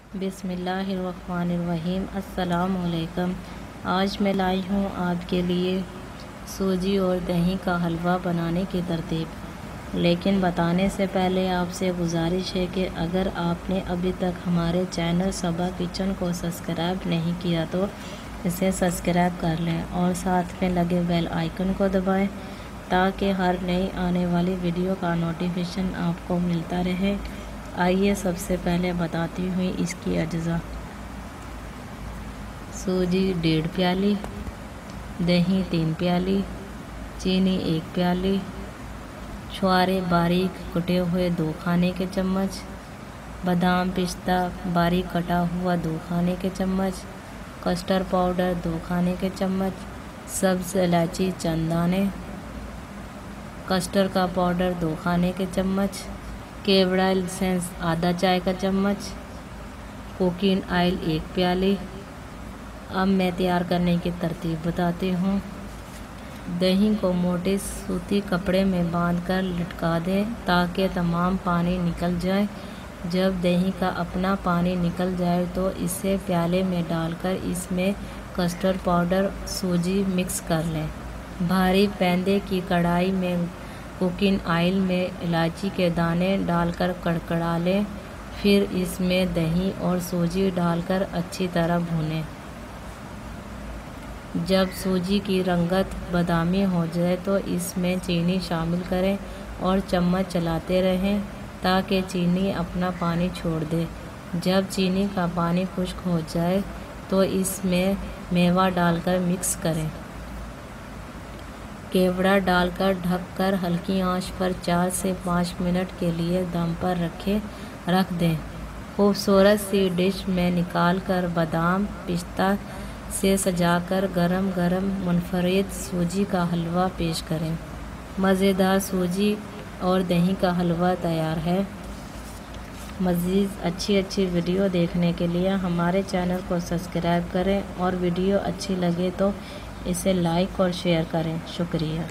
बिस्मिल्लाहिर्रहमानिर्रहीम। अस्सलामुअलैकुम। आज मैं लाई हूँ आपके लिए सूजी और दही का हलवा बनाने की तरतीब। लेकिन बताने से पहले आपसे गुजारिश है कि अगर आपने अभी तक हमारे चैनल सबा किचन को सब्सक्राइब नहीं किया तो इसे सब्सक्राइब कर लें और साथ में लगे बेल आइकन को दबाएं ताकि हर नई आने वाली वीडियो का नोटिफिकेशन आपको मिलता रहे। आइए सबसे पहले बताती हूँ इसकी अज्जा। सूजी 1.5 प्याली, दही 3 प्याली, चीनी 1 प्याली, छुआरे बारीक कटे हुए 2 खाने के चम्मच, बादाम पिस्ता बारीक कटा हुआ 2 खाने के चम्मच, कस्टर्ड पाउडर 2 खाने के चम्मच, सब्ज़ इलायची चंद दाने, कस्टर्ड का पाउडर 2 खाने के चम्मच, केवड़ा एसेंस आधा चाय का चम्मच, कुकिंग ऑयल 1 प्याली। अब मैं तैयार करने की तरतीब बताती हूँ। दही को मोटे सूती कपड़े में बांधकर लटका दें ताकि तमाम पानी निकल जाए। जब दही का अपना पानी निकल जाए तो इसे प्याले में डालकर इसमें कस्टर्ड पाउडर सूजी मिक्स कर लें। भारी पैंदे की कढ़ाई में कुकिंग ऑयल में इलायची के दाने डालकर कड़कड़ा लें। फिर इसमें दही और सूजी डालकर अच्छी तरह भूनें। जब सूजी की रंगत बादामी हो जाए तो इसमें चीनी शामिल करें और चम्मच चलाते रहें ताकि चीनी अपना पानी छोड़ दे। जब चीनी का पानी खुश्क हो जाए तो इसमें मेवा डालकर मिक्स करें। केवड़ा डालकर ढककर हल्की आंच पर 4 से 5 मिनट के लिए दम पर रख दें। खूबसूरत सी डिश में निकालकर बादाम पिस्ता से सजाकर गरम गरम मुनफरिद सूजी का हलवा पेश करें। मज़ेदार सूजी और दही का हलवा तैयार है। मज़ीद अच्छी वीडियो देखने के लिए हमारे चैनल को सब्सक्राइब करें और वीडियो अच्छी लगे तो इसे लाइक और शेयर करें। शुक्रिया।